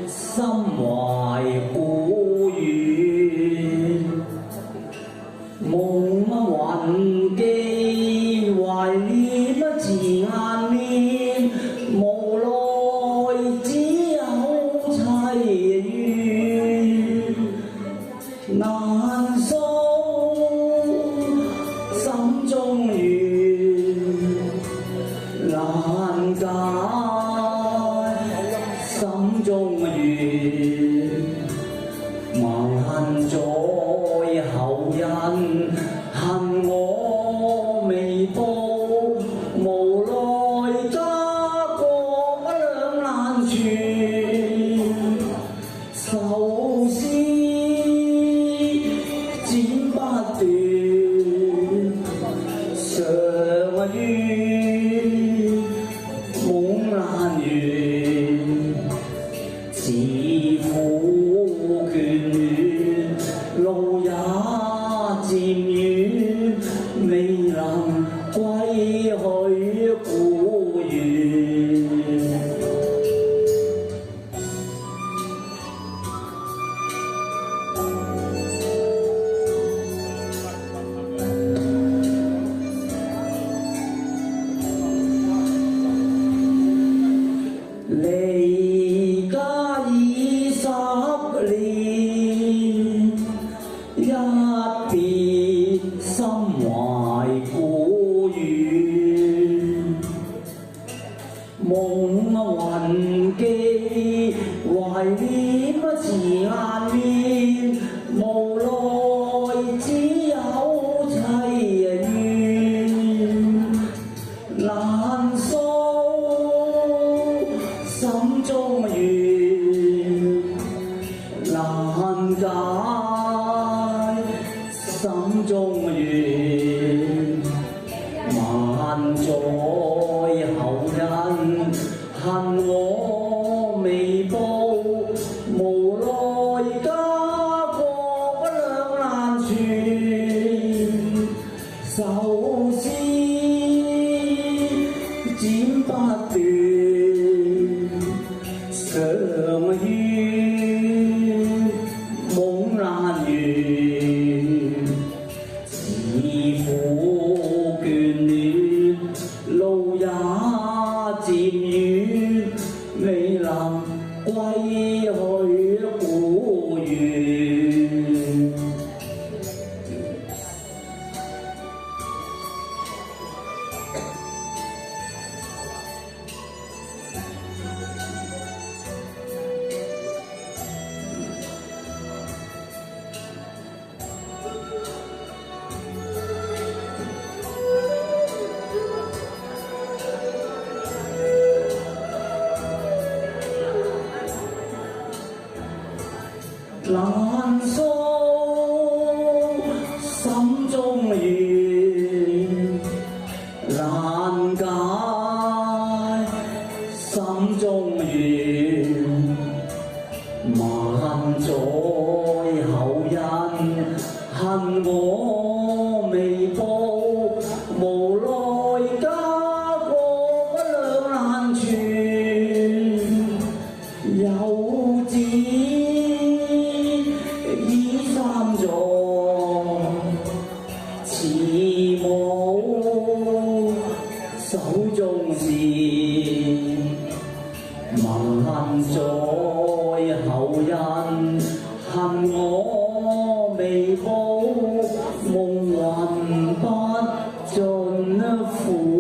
心懷故園，夢魂記懷念字眼面，無奈只有淒怨，難訴心中怨，難解心中怨，萬載後人恨我未報，無奈家國兩難全，愁思剪不斷，常怨夢難圓，自苦眷戀，路也漸遠，未能歸去故園。離家已10年，一別心懷故園，夢魂記懷念字眼面，無奈只有淒怨，難訴心中怨，難解心中怨，萬載後人恨我未報，無奈家國兩難全，愁思剪不斷，常怨夢難圓，自苦眷戀，路也漸遠，未能歸去故園。難訴心中怨，難解心中怨，萬載後人恨我未報，無奈家國兩難全，有子三壯，慈母手中線，萬載後人恨我未報，夢魂不盡苦。